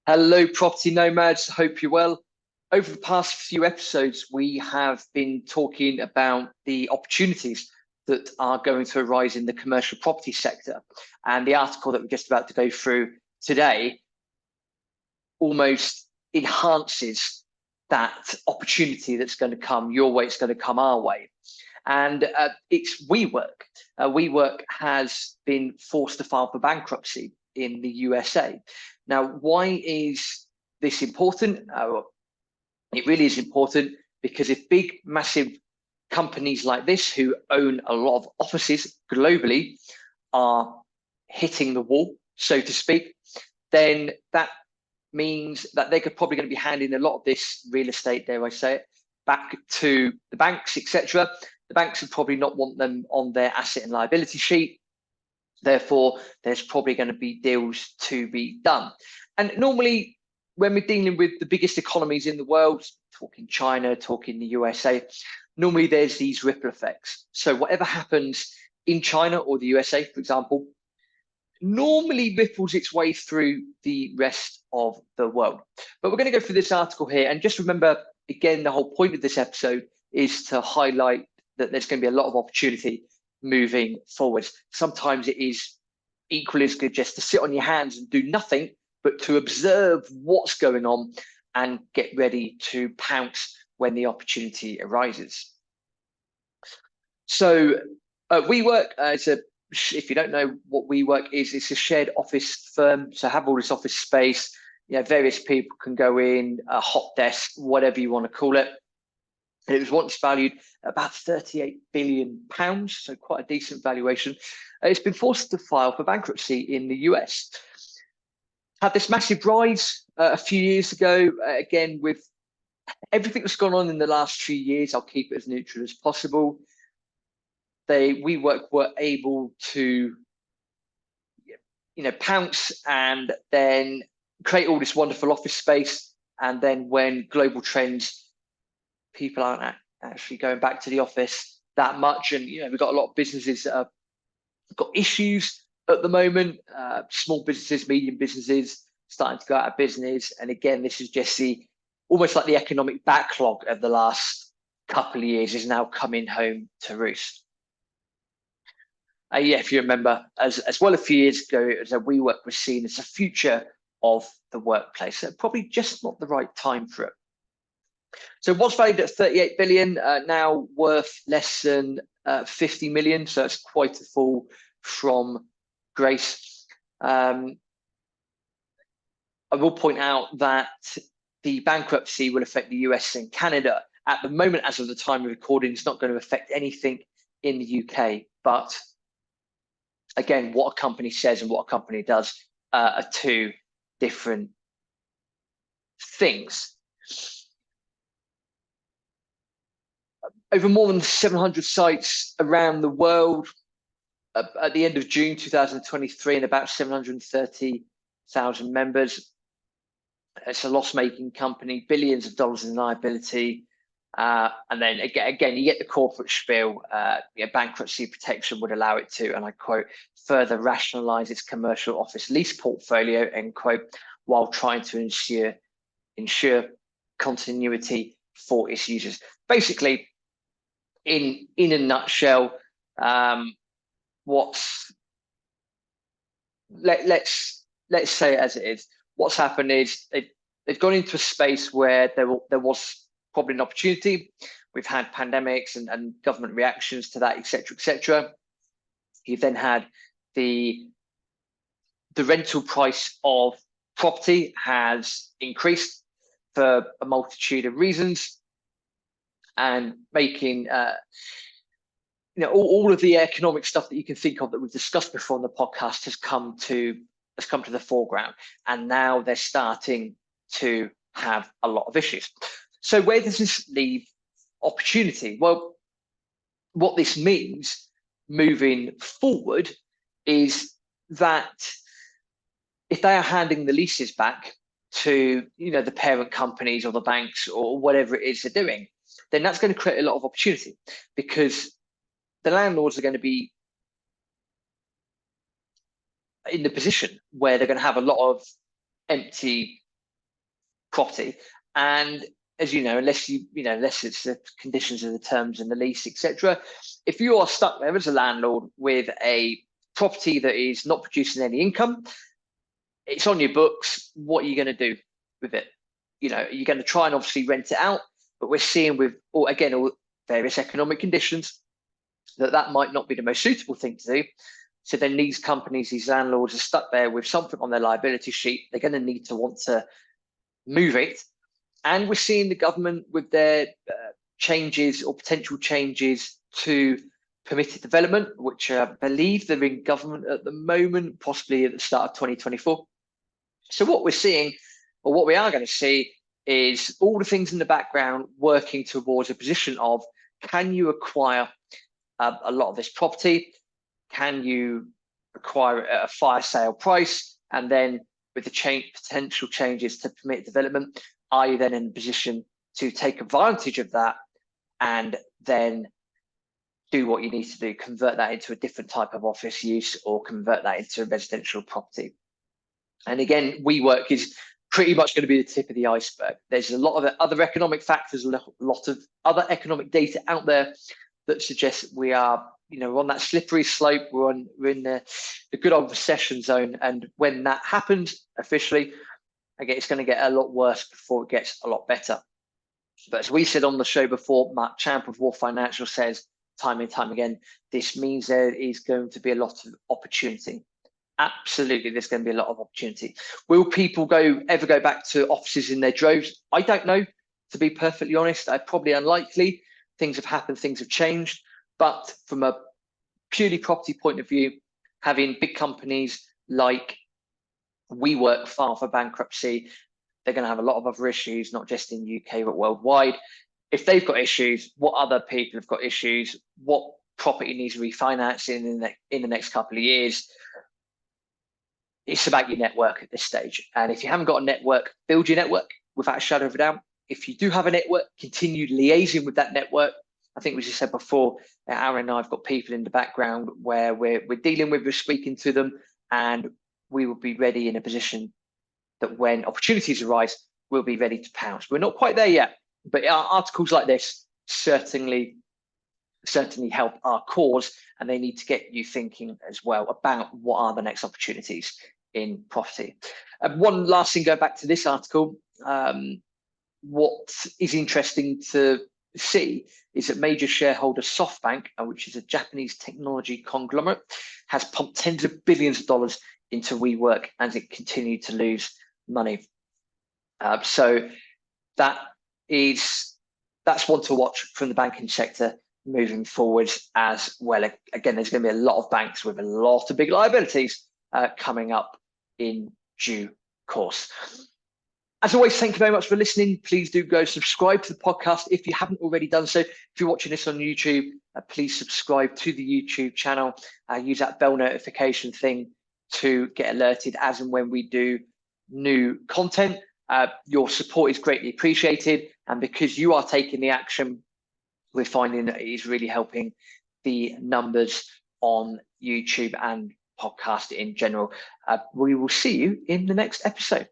Hello, property nomads. Hope you're well. Over the past few episodes, we have been talking about the opportunities that are going to arise in the commercial property sector. And the article that we're just about to go through today almost enhances that opportunity that's going to come your way, it's going to come our way. And it's WeWork. WeWork has been forced to file for bankruptcy in the USA. Now, why is this important? It really is important because if big, massive companies like this who own a lot of offices globally are hitting the wall, so to speak, then that means that they're probably going to be handing a lot of this real estate, dare I say it, back to the banks, etc. The banks would probably not want them on their asset and liability sheet. Therefore, there's probably going to be deals to be done. And normally, when we're dealing with the biggest economies in the world, talking China, talking the USA, normally there's these ripple effects. So whatever happens in China or the USA, for example, normally ripples its way through the rest of the world. But we're going to go through this article here. And just remember, again, the whole point of this episode is to highlight that there's going to be a lot of opportunity moving forwards. Sometimes it is equally as good just to sit on your hands and do nothing, but to observe what's going on and get ready to pounce when the opportunity arises. So WeWork is if you don't know what WeWork is, it's a shared office firm. So have all this office space, various people can go in, a hot desk, whatever you want to call it. It was once valued at about £38 billion, so quite a decent valuation. It's been forced to file for bankruptcy in the US. Had this massive rise a few years ago. Again, with everything that's gone on in the last 3 years, I'll keep it as neutral as possible. WeWork were able to, pounce and then create all this wonderful office space. And then when global trends, people aren't actually going back to the office that much. And, we've got a lot of businesses that have got issues at the moment, small businesses, medium businesses starting to go out of business. And again, this is just almost like the economic backlog of the last couple of years is now coming home to roost. If you remember, as well a few years ago, as WeWork was seen as the future of the workplace. So probably just not the right time for it. So what's valued at 38 billion, now worth less than 50 million. So it's quite a fall from grace. I will point out that the bankruptcy will affect the US and Canada. At the moment, as of the time of recording, it's not going to affect anything in the UK. But again, what a company says and what a company does are two different things. Over more than 700 sites around the world at the end of June 2023, and about 730,000 members. It's a loss-making company, billions of dollars in liability. And then again, you get the corporate spiel. Bankruptcy protection would allow it to, and I quote, further rationalize its commercial office lease portfolio, end quote, while trying to ensure continuity for its users. Basically, in a nutshell, let's say it as it is. What's happened is they've gone into a space where there was probably an opportunity. We've had pandemics and government reactions to that, etc., etc. You've then had the rental price of property has increased for a multitude of reasons, and making all of the economic stuff that you can think of that we've discussed before on the podcast has come to the foreground, and now they're starting to have a lot of issues. So where does this leave opportunity? Well, what this means moving forward is that if they are handing the leases back to the parent companies or the banks or whatever it is they're doing, then that's going to create a lot of opportunity, because the landlords are going to be in the position where they're going to have a lot of empty property. And as you know, unless it's the conditions of the terms in the lease, etc., if you are stuck there as a landlord with a property that is not producing any income, it's on your books. What are you going to do with it? You're going to try and obviously rent it out, but we're seeing with all various economic conditions that might not be the most suitable thing to do. So then these companies, these landlords, are stuck there with something on their liability sheet. They're going to need to want to move it. And we're seeing the government with their changes or potential changes to permitted development, which I believe they're in government at the moment, possibly at the start of 2024. So what we're seeing, or what we are going to see, is all the things in the background working towards a position of, can you acquire a lot of this property? Can you acquire at a fire sale price? And then with the potential changes to permit development, are you then in a position to take advantage of that and then do what you need to do, convert that into a different type of office use or convert that into a residential property? And again, WeWork is pretty much going to be the tip of the iceberg. There's a lot of other economic factors, a lot of other economic data out there that suggests we are, on that slippery slope. We're in the good old recession zone. And when that happens officially, again, it's going to get a lot worse before it gets a lot better. But as we said on the show before, Mark Champ of War Financial says time and time again, this means there is going to be a lot of opportunity. Absolutely, there's going to be a lot of opportunity. Will people ever go back to offices in their droves? I don't know, to be perfectly honest. Probably unlikely. Things have happened, things have changed. But from a purely property point of view, having big companies like WeWork file for bankruptcy, they're going to have a lot of other issues, not just in the UK, but worldwide. If they've got issues, what other people have got issues? What property needs refinancing in the next couple of years? It's about your network at this stage. And if you haven't got a network, build your network without a shadow of a doubt. If you do have a network, continue liaising with that network. I think we just said before, Aaron and I have got people in the background where we're dealing with, we're speaking to them, and we will be ready in a position that when opportunities arise, we'll be ready to pounce. We're not quite there yet, but articles like this certainly help our cause, and they need to get you thinking as well about what are the next opportunities in property. One last thing, go back to this article. What is interesting to see is that major shareholder SoftBank, which is a Japanese technology conglomerate, has pumped tens of billions of dollars into WeWork as it continued to lose money. So that's one to watch from the banking sector moving forward as well. Again, there's going to be a lot of banks with a lot of big liabilities coming up in due course. As always, thank you very much for listening. Please do go subscribe to the podcast if you haven't already done so. If you're watching this on YouTube, please subscribe to the YouTube channel. Use that bell notification thing to get alerted as and when we do new content. Your support is greatly appreciated. And because you are taking the action, we're finding that it is really helping the numbers on YouTube and podcast in general. We will see you in the next episode.